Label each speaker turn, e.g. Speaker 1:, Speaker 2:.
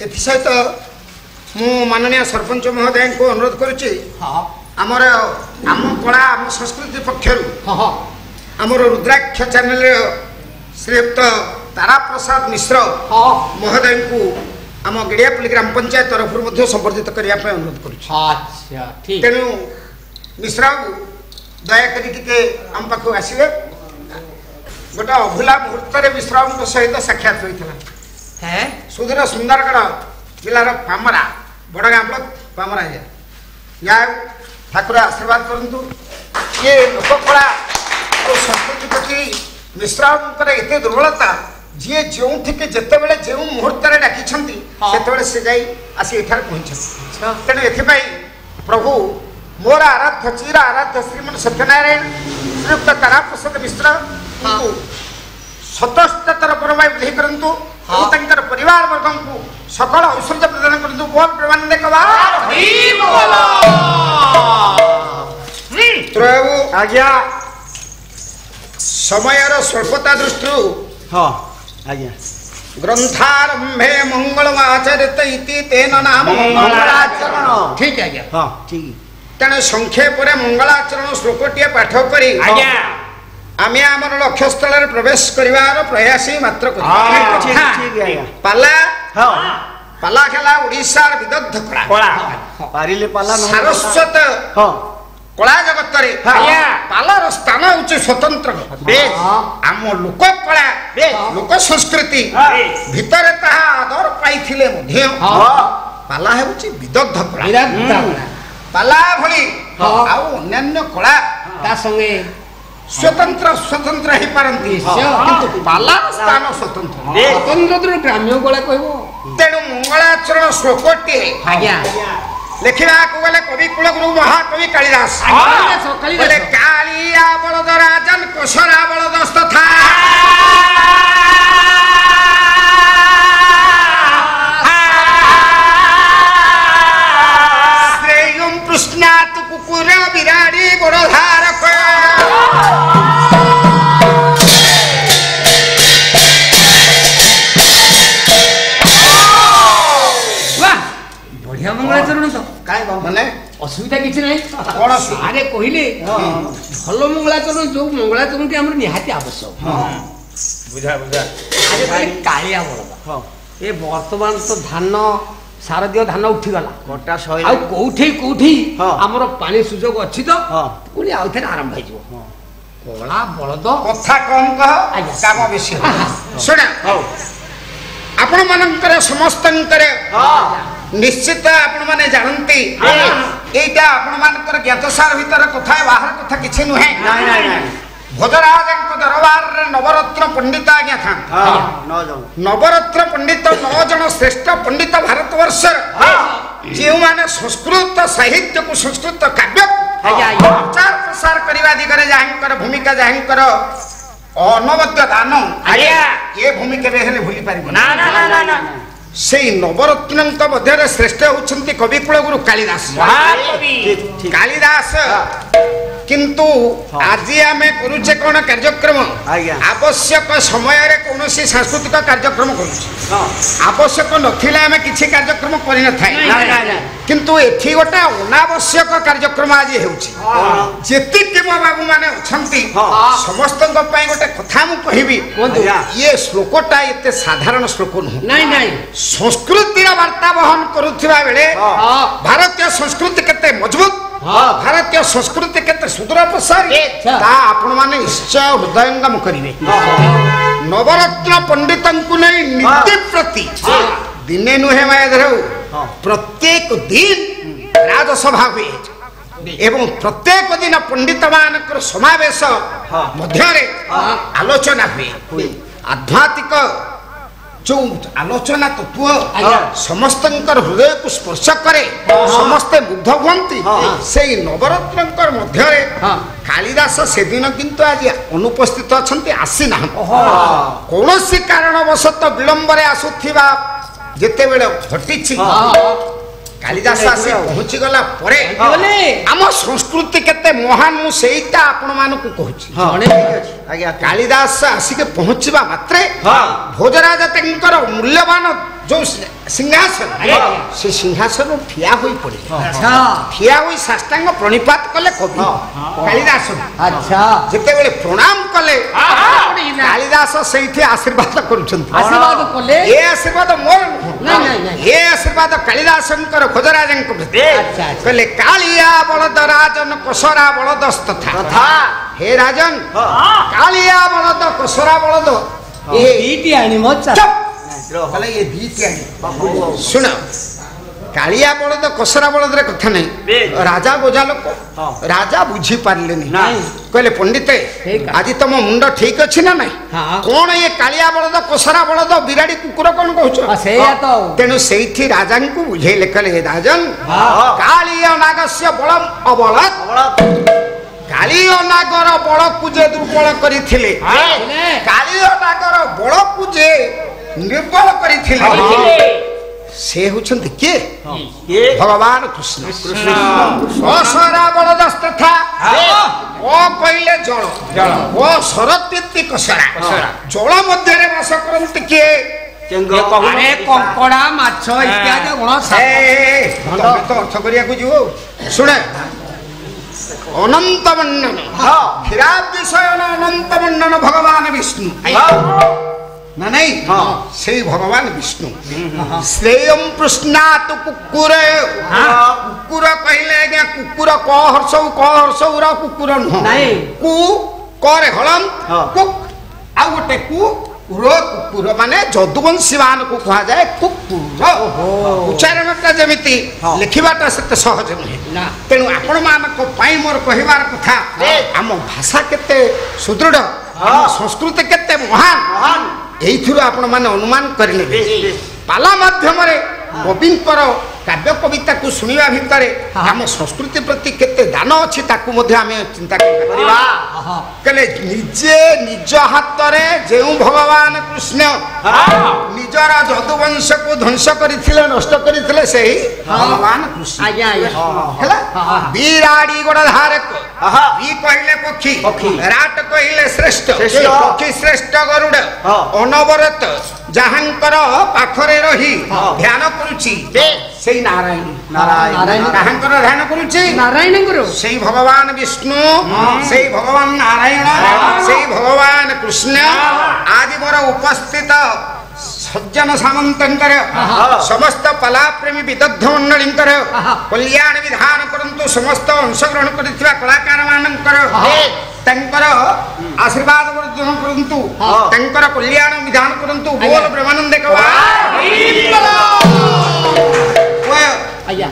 Speaker 1: एसत मु माननीय सरपंच महोदय को अनुरोध करुच्ची आमर आम कला आम संस्कृति पक्षर आमर रुद्राक्ष चैनल श्रीयुक्त तारा प्रसाद मिश्र महोदय को आम गेड़ियापल्ली ग्राम पंचायत तरफ संबर्धित करने अनुरोध करुच्ची तेणु मिश्रा दयाकों आम पाख आसवे गोटे अभूला मुहूर्त मिश्रा सहित साक्षात होता सुदूर सुंदरगढ़ जिलार पामरा बड़गाँ ब्लॉक पामरा या ठाकुर आशीर्वाद करंतु ये लोककला और संस्कृति प्रति मिश्रा एत दुर्बलता जी जो जिते बड़े जो मुहूर्त डाकी से जाई आसी एठार पहुंचे तेणु एथपाई प्रभु मोर आराध्य चीर आराध्य श्रीमन सत्यनारायण श्रीयुक्त तारा प्रसाद मिश्र सतस्तर परमाय वृद्धि करंतु परिवार वर्ग को सकल ऐश्वर्य प्रदान करंतु बोल प्रेमानंद आज्ञा समयर स्वल्पता दृष्टि
Speaker 2: आज्ञा
Speaker 1: ग्रंथारंभे मंगलमाचरित इति तेन नाम मंगलाचरण ठीक है आज्ञा
Speaker 2: हां ठीक
Speaker 1: तेणु संक्षेप मंगलाचरण श्लोकटीय पाठ करी आज्ञा आमे आमर लक्ष्य स्थल प्रवेश करिवार प्रयासी मात्र पाला पाला खेला ओडिशा विदग्ध कला
Speaker 2: पारिले पाला
Speaker 1: सारस्वत कला जगत रे पालार स्थान होची स्वतंत्र आम लोक कला लोक संस्कृति भितर ताहा आदर पाइथिले मध्ये पाला होची विदग्ध कला पाला भली आउ अन्य कला ता संगे स्वतंत्र स्वतंत्र ही पारंती किंतु पाला स्थान स्वतंत्र
Speaker 3: स्वतंत्र ग्राम्य कला कहबो
Speaker 1: तेणु मंगलाचरण श्लोकटी आज्ञा लिखा गले कवि कुलगुरु महाकवि कालिदास बोले कालिया बलद राजन कोशरा बलद तथा श्रेयम पृष्णात कुकुर बिराड़ी गोरधार
Speaker 3: मंगलाचरण तो
Speaker 1: काय माने
Speaker 3: असुविधा किछि नै कोन सारे कहिले भलो मंगलाचरण जो मंगलाचरण के हमर निहाती आवश्यक
Speaker 2: बुझा बुझा
Speaker 3: अरे भाई कालिया बड़ ए वर्तमान तो धान शारदीय धान उठी गला
Speaker 2: कटा सही
Speaker 3: आ कोठी हमर पानी सुजोग अछि तो पुनी आउथे आरंभ हो जिवो कोला बळद
Speaker 1: कथा कम कह काम बेसी सुना आपण मानकर समस्तंकर निश्चित आपण माने जानती एटा आपण मानकर ज्ञातसार भीतर कथा बाहर कथा किछि नुहे
Speaker 2: नाही नाही नाही
Speaker 1: भोजराजक दरबार रे नवरत्न पंडित आज्ञा था नवरत्न पंडित 9 जन श्रेष्ठ पंडित भारतवर्ष जे माने संस्कृत साहित्य को संस्कृत काव्य प्रचार प्रसार करबा दिगरे जाहंकर भूमिका जाहंकर अनवद्य दान आज्ञा ये भूमिका बेहले भूली पारिबो
Speaker 3: ना ना ना ना
Speaker 1: से नवरत्नंक मध्य श्रेष्ठ होउछंती कवि कुलगुरु कालिदास कालिदास किंतु आज आम करुचे कौन कार्यक्रम आवश्यक समय रे कोनोसी सांस्कृतिक कार्यक्रम करूछ आवश्यक नथिला आम किछि कार्यक्रम करि न थाई किंतु एथि गोटे अनावश्यक कार्यक्रम आज हेउछि जेति के बाबू माने अछंती समस्त पई गोटे कथा मु कहिबी ये श्लोकटा एते साधारण श्लोक न
Speaker 3: नहीं नहीं
Speaker 1: संस्कृतिर वार्ता वहन करुथिबा बेले भारतीय संस्कृति केते मजबूत भारतीय संस्कृति केते सुदूर प्रसारी ता आपण माने निश्चय हृदयंगम करिवे नवरत्न पंडितंकु नै नीति प्रति दिने नुहे मायधरौ प्रत्येक दिन राजसभा हुए एवं प्रत्येक दिन पंडित मानकर समावेश मध्य आलोचना हुए आध्यात्मिक जो आलोचना तत्व समस्त हृदय को स्पर्श करे समस्ते मुग्ध हुंती से नवरत्नकर मध्य कालिदास से दिन किंतु आज अनुपस्थित अच्छा आसी ना कौन कारणवशत विलंब आसुथिबा जेते बेले घटी कालिदास आसी पहुंची गला परे आम संस्कृति केते महान मु सेईटा आपण मानकु कहूची कालिदास आसी के पहुंचबा मात्रे भोजराज तंकर मूल्यवान जो ସିଂହାସନ
Speaker 3: ଆଜ୍ଞା।
Speaker 1: ସେ ସିଂହାସନ ଠିଆ ହୋଇ ପଡ଼ିଲେ
Speaker 3: ଆଚ୍ଛା
Speaker 1: ଠିଆ ହୋଇ ସାଷ୍ଟାଙ୍ଗ ପ୍ରଣିପାତ କଲେ କବି କାଳିଦାସ
Speaker 3: ଆଚ୍ଛା
Speaker 1: ଯେତେବେଳେ ପ୍ରଣାମ କଲେ କାଳିଦାସ ସେଇଠି ଆଶୀର୍ବାଦ କରୁଛନ୍ତି
Speaker 3: ଆଶୀର୍ବାଦ କଲେ
Speaker 1: ଏ ଆଶୀର୍ବାଦ ମୋର ନୁହଁ
Speaker 3: ନାଇଁ, ନାଇଁ, ନାଇଁ।
Speaker 1: ଏ ଆଶୀର୍ବାଦ କାଳିଦାସଙ୍କର ଖୋଜରାଜଙ୍କ ପ୍ରତି
Speaker 3: ଆଚ୍ଛା, ଆଚ୍ଛା।
Speaker 1: କହିଲେ କାଳିଆ ବଳଦ ରାଜନ କୋସରା ବଳଦ ତଥା ହେ ରାଜନ କାଳିଆ ବଳଦ କୋସରା ବଳଦ ଏ
Speaker 3: ଏଇଟି ଆଣିମ
Speaker 1: ଚୁପ୍! କହିଲେ ଏ ଦିଟି ଆଣି ଶୁଣ କାଳିଆ ବଳଦ କୋସରା ବଳଦରେ କଥା ନାହିଁ ରାଜା ବୋଝା ଲୋକ ରାଜା ବୁଝି ପାରିଲେନି କହିଲେ ପଣ୍ଡିତେ ଆଜି ତମ ମୁଣ୍ଡ ଠିକ ଅଛି ନା ନାଇଁ
Speaker 3: ହଁ।
Speaker 1: କଣ ଏ କାଳିଆ ବଳଦ କୋସରା ବଳଦ ବିରାଡି କୁକୁର କଣ କହୁଛ
Speaker 3: ସେଇଆ ତ
Speaker 1: ତେଣୁ ସେଇଠି ରାଜାଙ୍କୁ ବୁଝେଇଲେ କହିଲେ ହେ ରାଜନ
Speaker 3: ହଁ।
Speaker 1: କାଳିୟ ନାଗସ୍ୟ ବଳମ୍ ଅବଳତ କାଳିୟ ନାଗର ବଳକୁ ଯେ ଦୁର୍ବଳ କରିଥିଲେ କାଳିୟ ନାଗର ବଳକୁ ଯେ ନିର୍ବଳ କରିଥିଲେ ସେ ହଉଛନ୍ତି କିଏ ଭଗବାନ କୃଷ୍ଣ ଅସରା ବଳଦ ତଥା ଅ କହିଲେ ଜଳ ଓ ସରତୀର୍ତ୍ତି କସରା ଜଳ ମଧ୍ୟରେ ବାସ କରନ୍ତି କିଏ
Speaker 3: ଆରେ କଙ୍କଡା ମାଛ ଇତ୍ୟାଦି ଗୁଣ
Speaker 1: ତମେ ତ ଅର୍ଥ କରିବାକୁ ଯିବ ଶୁଣେ ଅନନ୍ତ ମଣ୍ଡନ କ୍ଷୀରାବିଷୟନ ଅନନ୍ତ ମଣ୍ଡନ ଭଗବାନ ବିଷ୍ଣୁ ନା ନାଇଁ ସେଇ ଭଗବାନ ବିଷ୍ଣୁ ଶ୍ରେୟମ୍ ପୃଷ୍ଣାତୁ କୁକୁର କୁକୁର କହିଲେ ଆଜ୍ଞା କୁକୁର କ ହର୍ଷଉର କୁକୁର ନୁହଁ
Speaker 3: ନାଇଁ।
Speaker 1: କୁ କରେ ହଳମ୍ କୁକ୍ ଆଉ ଗୋଟେ କୁ କୁକୁର ମାନେ ଯଦୁବଂଶୀ ମାନଙ୍କୁ କୁହାଯାଏ କୁକୁର ଉଚ୍ଚାରଣଟା ଯେମିତି ଲେଖିବାଟା ସେତେ ସହଜ ନୁହେଁ ତେଣୁ ଆପଣ ମାନଙ୍କ ପାଇଁ ମୋର କହିବାର କଥା ଆମ ଭାଷା କେତେ ସୁଦୃଢ ଆମ ସଂସ୍କୃତି କେତେ ମହାନ ଏଇଥିରୁ ଆପଣ ମାନେ ଅନୁମାନ କରିନେବେ ପାଲା ମାଧ୍ୟମରେ କବିଙ୍କର କାବ୍ୟ କବିତାକୁ ଶୁଣିବା ଭିତରେ ଆମ ସଂସ୍କୃତି ପ୍ରତି କେତେ ଦାନ ଅଛି ତାକୁ ମଧ୍ୟ ଆମେ ଚିନ୍ତା କରିବା କହିଲେ ନିଜେ ନିଜ ହାତରେ ଯେଉଁ ଭଗବାନ କୃଷ୍ଣ ନିଜର ଯଦୁବଂଶକୁ ଧ୍ୱଂସ କରିଥିଲେ ନଷ୍ଟ କରିଥିଲେ ସେହି ଭଗବାନ କୃଷ୍ଣ ହେଲା ବିରାଡି ଗୋଡ଼ ଧାରେ ବି କହିଲେ ପକ୍ଷୀ ରାଟ କହିଲେ ଶ୍ରେଷ୍ଠ ପକ୍ଷୀ ଶ୍ରେଷ୍ଠ ଗରୁଡ ଅନବରତ ଯାହାଙ୍କର ପାଖରେ ରହି ଧ୍ୟାନ କରୁଛି ସେଇ ନାରାୟଣ କାହାଙ୍କର ଧ୍ୟାନ କରୁଛି
Speaker 3: ନାରାୟଣଙ୍କର
Speaker 1: ସେଇ ଭଗବାନ ବିଷ୍ଣୁ ସେଇ ଭଗବାନ ନାରାୟଣ ସେଇ ଭଗବାନ କୃଷ୍ଣ ଆଜି ମୋର ଉପସ୍ଥିତ ସଜ୍ଜନ ସାମନ୍ତଙ୍କର ସମସ୍ତ ପାଲାପ୍ରେମୀ ବିଦଗ୍ଧ ମଣ୍ଡଳୀଙ୍କର କଲ୍ୟାଣ ବିଧାନ କରନ୍ତୁ ସମସ୍ତ ଅଂଶଗ୍ରହଣ କରିଥିବା କଳାକାର ମାନଙ୍କର ତାଙ୍କର ଆଶୀର୍ବାଦ ବର୍ଦ୍ଧନ କରନ୍ତୁ ତାଙ୍କର କଲ୍ୟାଣ ବିଧାନ କରନ୍ତୁ ବୋଲ ବ୍ରହ୍ମାନନ୍ଦ